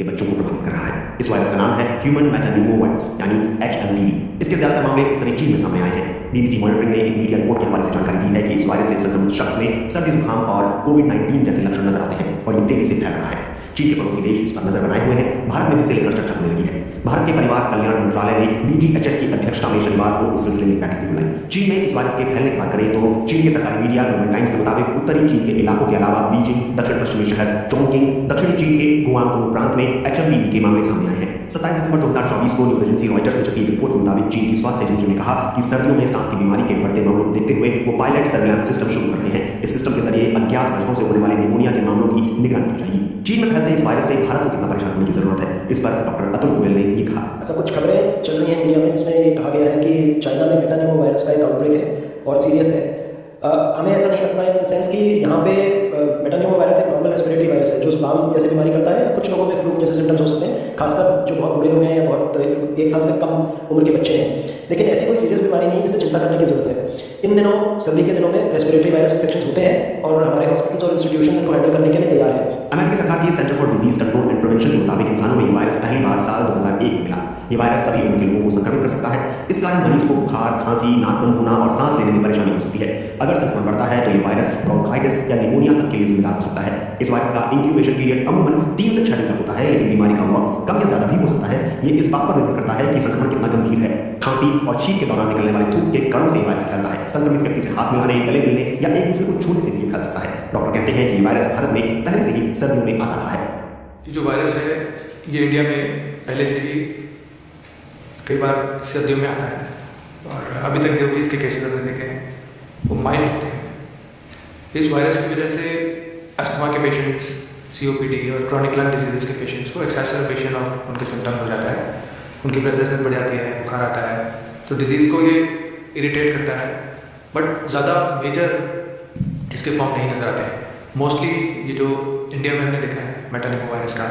के बच्चों को प्रभावित कर रहा है। इस वायरस का नाम है ह्यूमन मेटान्यूमो वायरस यानी HMPV। इसके ज्यादातर मामले उत्तरी चीन में सामने आए हैं। BBC मॉनिटरिंग ने एक मीडिया रिपोर्ट के हवाले से जानकारी दी है कि इस वायरस से संक्रमित शख्स में सर्दी जुकाम और कोविड-19 जैसे लक्षण नजर आते हैं और ये तेजी से फैल रहा है। चीन के पड़ोसी देश इस पर नजर बनाए हुए हैं। भारत में भी इसे लेकर चर्चा होने लगी है। भारत के परिवार कल्याण मंत्रालय ने DGHS की अध्यक्षता में शनिवार को इस सिलसिले में बैठक भी बुलाई। चीन में इस वायरस के फैलने की बात करें तो चीन के सरकारी मीडिया ग्लोबल टाइम्स के मुताबिक उत्तरी चीन के इलाकों के अलावा बीजिंग, दक्षिण पश्चिमी शहर चोंगकिंग, दक्षिणी चीन के गुआंगडोंग प्रांत में HMPV के मामले सामने आए हैं। 27 दिसंबर 2024 को न्यूज एजेंसी रॉयटर्स में छपी एक रिपोर्ट के मुताबिक चीन की स्वास्थ्य एजेंसी ने कहा कि सर्दियों में सांस की बीमारी के बढ़ते मामलों को देखते हुए वो पायलट सर्विलांस सिस्टम शुरू कर रहे हैं। इस सिस्टम के जरिए अज्ञात वजहों से होने वाले निमोनिया के मामलों की निगरानी की जाएगी। चीन में फैलते इस वायरस से भारत को कितना परेशान होने की जरूरत है, इस पर डॉक्टर अतुल गोयल ने ये कहा। ऐसा कुछ खबरें चल रही हैं मीडिया में जिसमें ये कहा गया है कि चाइना में मेटान्यूमो वायरस का एक आउटब्रेक है और सीरियस है। हमें ऐसा नहीं लगता है इन द सेंस कि यहाँ पे मेटान्यूमो वायरस एक नॉर्मल रेस्पिरेटरी वायरस है जो जुकाम जैसे बीमारी करता है। कुछ लोगों में फ्लू जैसे सिम्टम्स हो सकते हैं, खासकर जो बहुत बूढ़े लोग हैं या बहुत 1 साल से कम उम्र के बच्चे हैं। लेकिन ऐसी कोई सीरियस बीमारी नहीं है जिससे चिंता करने की जरूरत है। इन दिनों सर्दी के दिनों में रेस्पिरेटरी वायरस इन्फेक्शन होते हैं और हमारे हॉस्पिटल्स और इंस्टीट्यूशन इनको हैंडल करने के लिए तैयार है। अमेरिकी सरकार की centre for disease control and prevention के मुताबिक इंसानों में ये वायरस पहली बार साल 2001 में मिला। ये वायरस सभी उम्र के लोगों को संक्रमित कर सकता है। इस कारण मरीज को बुखार, खांसी, नाक बंद होना और सांस लेने में परेशानी हो सकती है। अगर संक्रमण बढ़ता है तो ये वायरस ब्रोंकाइटिस या निमोनिया तक के लिए जिम्मेदार हो सकता है। इस वायरस का इंक्यूबेशन पीरियड अमूमन 3 से 6 दिन का होता है, लेकिन बीमारी का वक्त कम या ज्यादा भी हो सकता है। ये इस बात पर निर्भर करता है कि संक्रमण कितना गंभीर है। खांसी और छींक के दौरान निकलने वाले थूक के कणों से वायरस फैलता है। संक्रमित व्यक्ति से हाथ मिलाने, गले मिलने या एक दूसरे को छूने से भी फैल सकता है। डॉक्टर कहते हैं कि ये वायरस भारत में पहले से ही सर्दियों में आता रहा है। ये जो वायरस है ये इंडिया में पहले से ही कई बार सर्दियों में आता है और अभी तक जो भी इसके केसेस हमने देखे हैं वो माइल्ड होते हैं। इस वायरस की वजह से अस्थमा के पेशेंट्स, COPD और क्रॉनिक लंग डिजीजेस के पेशेंट्स को एक्सैसरबेशन ऑफ उनके सिम्टम हो जाता है। उनकी ब्लड प्रेशर बढ़ जाती है, बुखार आता है, तो डिजीज़ को ये इरिटेट करता है। बट ज़्यादा मेजर इसके फॉर्म नहीं नज़र आते हैं। मोस्टली ये जो इंडिया में हमने देखा है मेटान्यूमो वायरस का